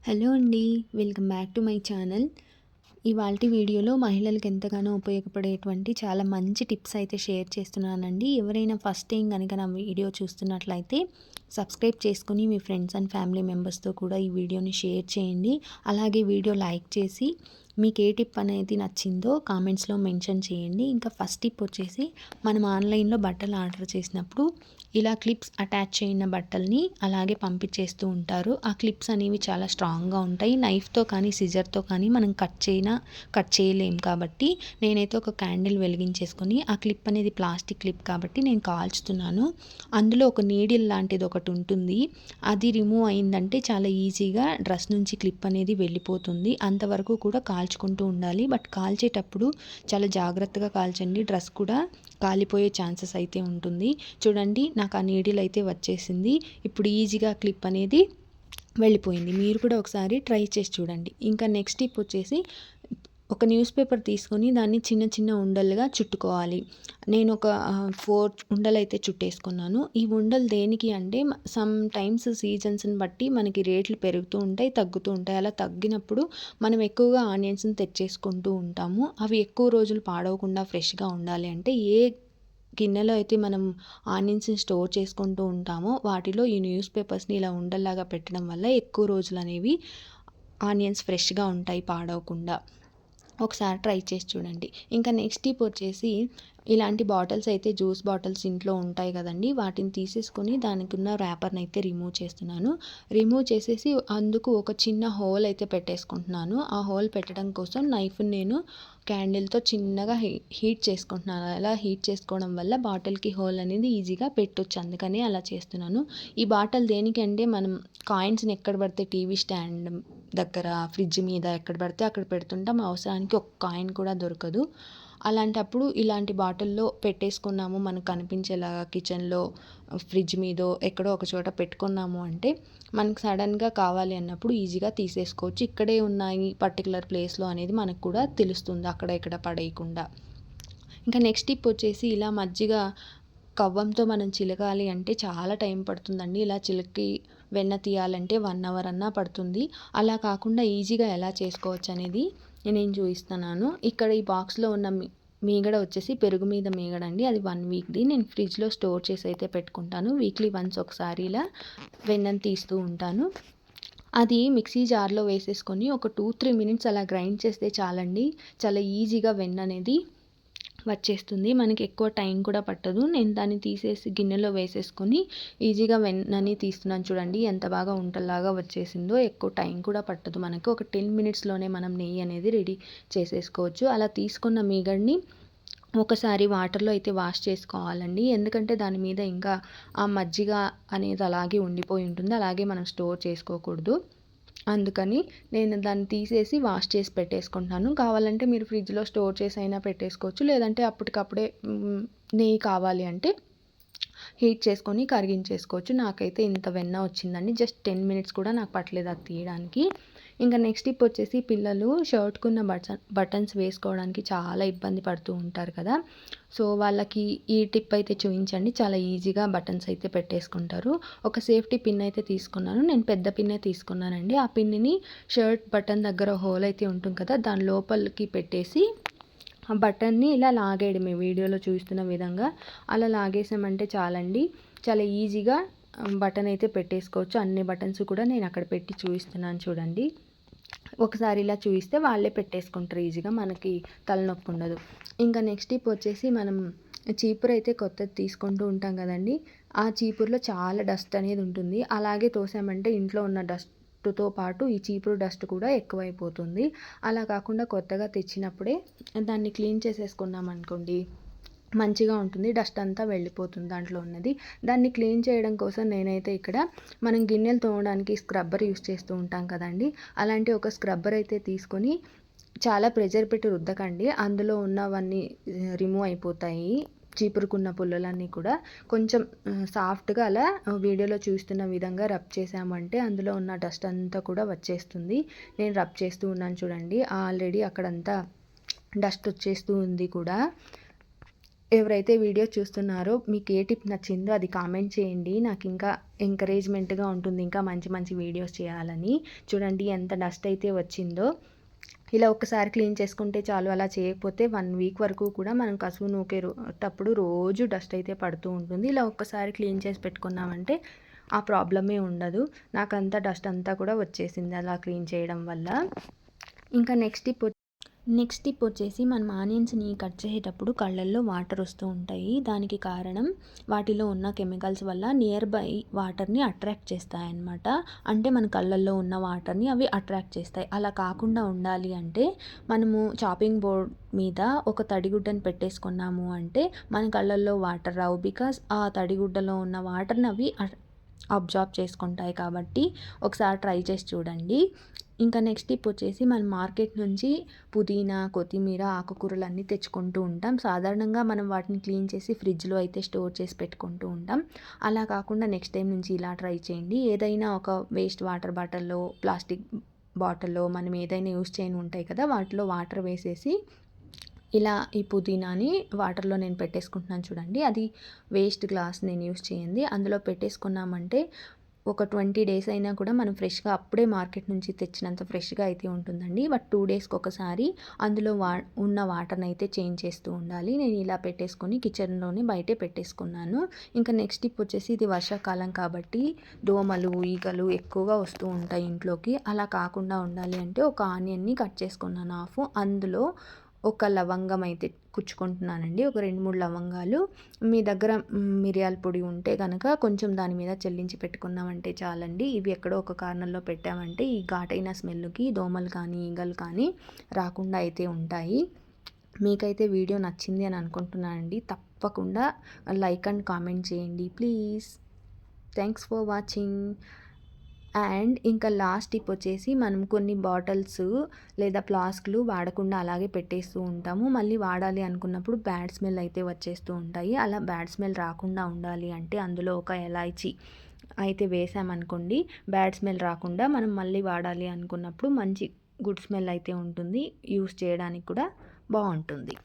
Hello అండి. Welcome back to my channel. ఇవాల్టి వీడియోలో మహిళలకు ఎంతగానో ఉపయోగపడేటువంటి చాలా మంచి టిప్స్ అయితే షేర్ చేస్తున్నానండి. ఎవరైనా ఫస్ట్ టైం గనుక నా వీడియో చూస్తున్నట్లయితే సబ్స్క్రైబ్ చేసుకొని మీ ఫ్రెండ్స్ అండ్ ఫ్యామిలీ మెంబర్స్తో కూడా ఈ వీడియోని షేర్ చేయండి. అలాగే వీడియో లైక్ చేసి మీకు ఏ టిప్ అనేది నచ్చిందో కామెంట్స్లో మెన్షన్ చేయండి. ఇంకా ఫస్ట్ టిప్ వచ్చేసి, మనం ఆన్లైన్లో బట్టలు ఆర్డర్ చేసినప్పుడు ఇలా క్లిప్స్ అటాచ్ చేయన బట్టల్ని అలాగే పంపించేస్తూ ఉంటారు. ఆ క్లిప్స్ అనేవి చాలా స్ట్రాంగ్గా ఉంటాయి. నైఫ్తో కానీ సిజర్తో కానీ మనం కట్ చేయలేం. కాబట్టి నేనైతే ఒక క్యాండిల్ వెలిగించేసుకొని, ఆ క్లిప్ అనేది ప్లాస్టిక్ క్లిప్ కాబట్టి నేను కాల్చుతున్నాను. అందులో ఒక నీడిల్ లాంటిది ఒకటి ఉంటుంది. అది రిమూవ్ అయిందంటే చాలా ఈజీగా డ్రెస్ నుంచి క్లిప్ అనేది వెళ్ళిపోతుంది. అంతవరకు కూడా కాల్చుకుంటూ ఉండాలి. బట్ కాల్చేటప్పుడు చాలా జాగ్రత్తగా కాల్చండి. డ్రెస్ కూడా కాలిపోయే ఛాన్సెస్ అయితే ఉంటుంది. చూడండి, నాకు ఆ నీడిల్ అయితే వచ్చేసింది. ఇప్పుడు ఈజీగా క్లిప్ అనేది వెళ్ళిపోయింది. మీరు కూడా ఒకసారి ట్రై చేసి చూడండి. ఇంకా నెక్స్ట్ టిప్ వచ్చేసి, ఒక న్యూస్ పేపర్ తీసుకొని దాన్ని చిన్న చిన్న ఉండలుగా చుట్టుకోవాలి. నేను ఒక 4 ఉండలైతే చుట్టేసుకున్నాను. ఈ ఉండలు దేనికి అంటే, సమ్ టైమ్స్ సీజన్స్ని బట్టి మనకి రేట్లు పెరుగుతూ ఉంటాయి, తగ్గుతూ ఉంటాయి. అలా తగ్గినప్పుడు మనం ఎక్కువగా ఆనియన్స్ని తెచ్చేసుకుంటూ ఉంటాము. అవి ఎక్కువ రోజులు పాడవకుండా ఫ్రెష్గా ఉండాలి అంటే, ఏ గిన్నెలో అయితే మనం ఆనియన్స్ని స్టోర్ చేసుకుంటూ ఉంటామో వాటిలో ఈ న్యూస్ పేపర్స్ని ఇలా ఉండల్లాగా పెట్టడం వల్ల ఎక్కువ రోజులు అనేవి ఆనియన్స్ ఫ్రెష్గా ఉంటాయి, పాడవకుండా. ఒకసారి ట్రై చేసి చూడండి. ఇంకా నెక్స్ట్ టిప్ వచ్చేసి, ఇలాంటి బాటిల్స్ అయితే జ్యూస్ బాటిల్స్ ఇంట్లో ఉంటాయి కదండి, వాటిని తీసేసుకొని దానికి ఉన్న ర్యాపర్ని అయితే రిమూవ్ చేస్తున్నాను. రిమూవ్ చేసేసి అందుకు ఒక చిన్న హోల్ అయితే పెట్టేసుకుంటున్నాను. ఆ హోల్ పెట్టడం కోసం నైఫ్ని నేను క్యాండిల్తో చిన్నగా హీట్ చేసుకుంటున్నాను. అలా హీట్ చేసుకోవడం వల్ల బాటిల్కి హోల్ అనేది ఈజీగా పెట్టొచ్చు. అందుకని అలా చేస్తున్నాను. ఈ బాటిల్ దేనికంటే, మనం కాయిన్స్ని ఎక్కడ పడితే టీవీ స్టాండ్ దగ్గర, ఫ్రిడ్జ్ మీద ఎక్కడ పడితే అక్కడ పెడుతుంటాం. అవసరానికి ఒక కాయిన్ కూడా దొరకదు. అలాంటప్పుడు ఇలాంటి బాటిల్లో పెట్టేసుకున్నాము, మనకు కనిపించేలాగా కిచెన్లో, ఫ్రిడ్జ్ మీదో ఎక్కడో ఒక చోట పెట్టుకున్నాము అంటే, మనకు సడన్గా కావాలి అన్నప్పుడు ఈజీగా తీసేసుకోవచ్చు. ఇక్కడే ఉన్నాయి పర్టికులర్ ప్లేస్లో అనేది మనకు కూడా తెలుస్తుంది, అక్కడ ఇక్కడ పడేయకుండా. ఇంకా నెక్స్ట్ టిప్ వచ్చేసి, ఇలా మజ్జిగ కవ్వంతో మనం చిలకాలి అంటే చాలా టైం పడుతుందండి. ఇలా చిలికి వెన్న తీయాలంటే 1 అవర్ అన్నా పడుతుంది. అలా కాకుండా ఈజీగా ఎలా చేసుకోవచ్చు అనేది నేను చూపిస్తున్నాను. ఇక్కడ ఈ బాక్స్లో ఉన్న మీగడ వచ్చేసి పెరుగు మీద మీగడ అండి. అది 1 వీక్ది. నేను ఫ్రిడ్జ్లో స్టోర్ చేసి అయితే పెట్టుకుంటాను. వీక్లీ వన్స్ ఒకసారి ఇలా వెన్నను తీస్తూ ఉంటాను. అది మిక్సీ జార్లో వేసేసుకొని ఒక 2-3 మినిట్స్ అలా గ్రైండ్ చేస్తే చాలండి. చాలా ఈజీగా వెన్న అనేది వచ్చేస్తుంది. మనకి ఎక్కువ టైం కూడా పట్టదు. నేను దాన్ని తీసేసి గిన్నెలో వేసేసుకొని ఈజీగా వెన్నని తీస్తున్నాను. చూడండి ఎంత బాగా ఉంటలాగా వచ్చేసిందో. ఎక్కువ టైం కూడా పట్టదు మనకు. ఒక 10 మినిట్స్లోనే మనం నెయ్యి అనేది రెడీ చేసేసుకోవచ్చు. అలా తీసుకున్న మీగడని ఒకసారి వాటర్లో అయితే వాష్ చేసుకోవాలండి. ఎందుకంటే దాని మీద ఇంకా ఆ మజ్జిగ అనేది అలాగే ఉండిపోయి ఉంటుంది. అలాగే మనం స్టోర్ చేసుకోకూడదు. అందుకని నేను దాన్ని తీసేసి వాష్ చేసి పెట్టేసుకుంటాను. కావాలంటే మీరు ఫ్రిడ్జ్లో స్టోర్ చేసి అయినా పెట్టేసుకోవచ్చు. లేదంటే అప్పటికప్పుడే నెయ్యి కావాలి అంటే హీట్ చేసుకొని కరిగించేసుకోవచ్చు. నాకైతే ఇంత వెన్న వచ్చిందండి. జస్ట్ 10 మినిట్స్ కూడా నాకు పట్టలేదు అది తీయడానికి. ఇంకా నెక్స్ట్ టిప్ వచ్చేసి, పిల్లలు షర్ట్కున్న బటన్స్ వేసుకోవడానికి చాలా ఇబ్బంది పడుతూ ఉంటారు కదా. సో వాళ్ళకి ఈ టిప్ అయితే చూపించండి. చాలా ఈజీగా బటన్స్ అయితే పెట్టేసుకుంటారు. ఒక సేఫ్టీ పిన్ అయితే తీసుకున్నాను. నేను పెద్ద పిన్నే తీసుకున్నానండి. ఆ పిన్ని షర్ట్ బటన్ దగ్గర హోల్ అయితే ఉంటుంది కదా, దాని లోపలికి పెట్టేసి ఆ బటన్ని ఇలా లాగేయడమే, వీడియోలో చూస్తున్న విధంగా అలా లాగేసామంటే చాలండి. చాలా ఈజీగా బటన్ అయితే పెట్టేసుకోవచ్చు. అన్ని బటన్స్ కూడా నేను అక్కడ పెట్టి చూపిస్తున్నాను చూడండి. ఒకసారి ఇలా చూపిస్తే వాళ్ళే పెట్టేసుకుంటారు ఈజీగా, మనకి తలనొప్పి ఉండదు. ఇంకా నెక్స్ట్ టిప్ వచ్చేసి, మనం చీపురు అయితే కొత్తది తీసుకుంటూ ఉంటాం కదండి. ఆ చీపురులో చాలా డస్ట్ అనేది ఉంటుంది. అలాగే తోసామంటే ఇంట్లో ఉన్న డస్ట్తో పాటు ఈ చీపురు డస్ట్ కూడా ఎక్కువైపోతుంది. అలా కాకుండా కొత్తగా తెచ్చినప్పుడే దాన్ని క్లీన్ చేసేసుకున్నాం అనుకోండి, మంచిగా ఉంటుంది. డస్ట్ అంతా వెళ్ళిపోతుంది దాంట్లో ఉన్నది. దాన్ని క్లీన్ చేయడం కోసం నేనైతే ఇక్కడ, మనం గిన్నెలు తోమడానికి స్క్రబ్బర్ యూస్ చేస్తూ ఉంటాం కదండి, అలాంటి ఒక స్క్రబ్బర్ అయితే తీసుకొని చాలా ప్రెజర్ పెట్టి రుద్దకండి. అందులో ఉన్నవన్నీ రిమూవ్ అయిపోతాయి. చీపురుకున్న పుల్లలన్నీ కూడా కొంచెం సాఫ్ట్గా అలా వీడియోలో చూస్తున్న విధంగా రబ్ చేసామంటే అందులో ఉన్న డస్ట్ అంతా కూడా వచ్చేస్తుంది. నేను రబ్ చేస్తూ ఉన్నాను చూడండి. ఆల్రెడీ అక్కడంతా డస్ట్ వచ్చేస్తూ ఉంది కూడా. ఎవరైతే వీడియో చూస్తున్నారో మీకు ఏ టిప్ నచ్చిందో అది కామెంట్ చేయండి. నాకు ఇంకా ఎంకరేజ్మెంట్గా ఉంటుంది ఇంకా మంచి మంచి వీడియోస్ చేయాలని. చూడండి ఎంత డస్ట్ అయితే వచ్చిందో. ఇలా ఒక్కసారి క్లీన్ చేసుకుంటే చాలు. అలా చేయకపోతే 1 వీక్ వరకు కూడా మనం కసువు నూకేటప్పుడు రోజు డస్ట్ అయితే పడుతూ ఉంటుంది. ఇలా ఒక్కసారి క్లీన్ చేసి పెట్టుకున్నామంటే ఆ ప్రాబ్లమే ఉండదు. నాకంతా డస్ట్ అంతా కూడా వచ్చేసింది అలా క్లీన్ చేయడం వల్ల. ఇంకా నెక్స్ట్ టిప్ వచ్చేసి మనం ఆనియన్స్ని కట్ చేసేటప్పుడు కళ్ళల్లో వాటర్ వస్తూ ఉంటాయి. దానికి కారణం వాటిలో ఉన్న కెమికల్స్ వల్ల నియర్ బై వాటర్ని అట్రాక్ట్ చేస్తాయన్నమాట. అంటే మన కళ్ళల్లో ఉన్న వాటర్ని అవి అట్రాక్ట్ చేస్తాయి. అలా కాకుండా ఉండాలి అంటే మనము చాపింగ్ బోర్డ్ మీద ఒక తడిగుడ్డను పెట్టేసుకున్నాము అంటే మన కళ్ళల్లో వాటర్ రావు. బికాస్ ఆ తడిగుడ్డలో ఉన్న వాటర్ని అవి అబ్జార్బ్ చేసుకుంటాయి. కాబట్టి ఒకసారి ట్రై చేసి చూడండి. ఇంకా నెక్స్ట్ టిప్ వచ్చేసి మనం మార్కెట్ నుంచి పుదీనా, కొత్తిమీర, ఆకుకూరలన్నీ తెచ్చుకుంటూ ఉంటాం. సాధారణంగా మనం వాటిని క్లీన్ చేసి ఫ్రిడ్జ్లో అయితే స్టోర్ చేసి పెట్టుకుంటూ ఉంటాం. అలా కాకుండా నెక్స్ట్ టైం నుంచి ఇలా ట్రై చేయండి. ఏదైనా ఒక వేస్ట్ వాటర్ బాటిల్లో, ప్లాస్టిక్ బాటిల్లో మనం ఏదైనా యూస్ చేయని ఉంటాయి కదా, వాటిలో వాటర్ వేసేసి ఇలా ఈ పుదీనాని వాటర్లో నేను పెట్టేసుకుంటున్నాను చూడండి. అది వేస్ట్ గ్లాస్ నేను యూస్ చేయండి. అందులో పెట్టేసుకున్నామంటే ఒక 20 డేస్ అయినా కూడా మనం ఫ్రెష్గా అప్పుడే మార్కెట్ నుంచి తెచ్చినంత ఫ్రెష్గా అయితే ఉంటుందండి. బట్ 2 డేస్కి ఒకసారి అందులో ఉన్న వాటర్ని అయితే చేంజ్ చేస్తూ ఉండాలి. నేను ఇలా పెట్టేసుకొని కిచెన్లోనే బయటే పెట్టేసుకున్నాను. ఇంకా నెక్స్ట్ టిప్ వచ్చేసి ఇది వర్షాకాలం కాబట్టి దోమలు, ఈగలు ఎక్కువగా వస్తూ ఉంటాయి ఇంట్లోకి. అలా కాకుండా ఉండాలి అంటే ఒక ఆనియన్ని కట్ చేసుకున్నాను హాఫ్. అందులో ఒక లవంగం అయితే కుచ్చుకుంటున్నానండి. ఒక 2, 3 లవంగాలు. మీ దగ్గర మిరియాల పొడి ఉంటే కనుక కొంచెం దాని మీద చల్లించి పెట్టుకున్నామంటే చాలండి. ఇవి ఎక్కడో ఒక కార్నర్లో పెట్టామంటే ఈ ఘాటైన స్మెల్కి దోమలు కానీ, ఈగలు కానీ రాకుండా అయితే ఉంటాయి. మీకైతే వీడియో నచ్చింది అని అనుకుంటున్నానండి. తప్పకుండా లైక్ అండ్ కామెంట్ చేయండి please. Thanks for watching. And ఇంకా లాస్ట్ టిప్ వచ్చేసి మనం కొన్ని బాటిల్స్ లేదా ఫ్లాస్క్లు వాడకుండా అలాగే పెట్టేస్తూ ఉంటాము. మళ్ళీ వాడాలి అనుకున్నప్పుడు బ్యాడ్ స్మెల్ అయితే వచ్చేస్తూ ఉంటాయి. అలా బ్యాడ్ స్మెల్ రాకుండా ఉండాలి అంటే అందులో ఒక ఎలాచీ అయితే వేసామనుకోండి, బ్యాడ్ స్మెల్ రాకుండా మనం మళ్ళీ వాడాలి అనుకున్నప్పుడు మంచి గుడ్ స్మెల్ అయితే ఉంటుంది. యూస్ చేయడానికి కూడా బాగుంటుంది.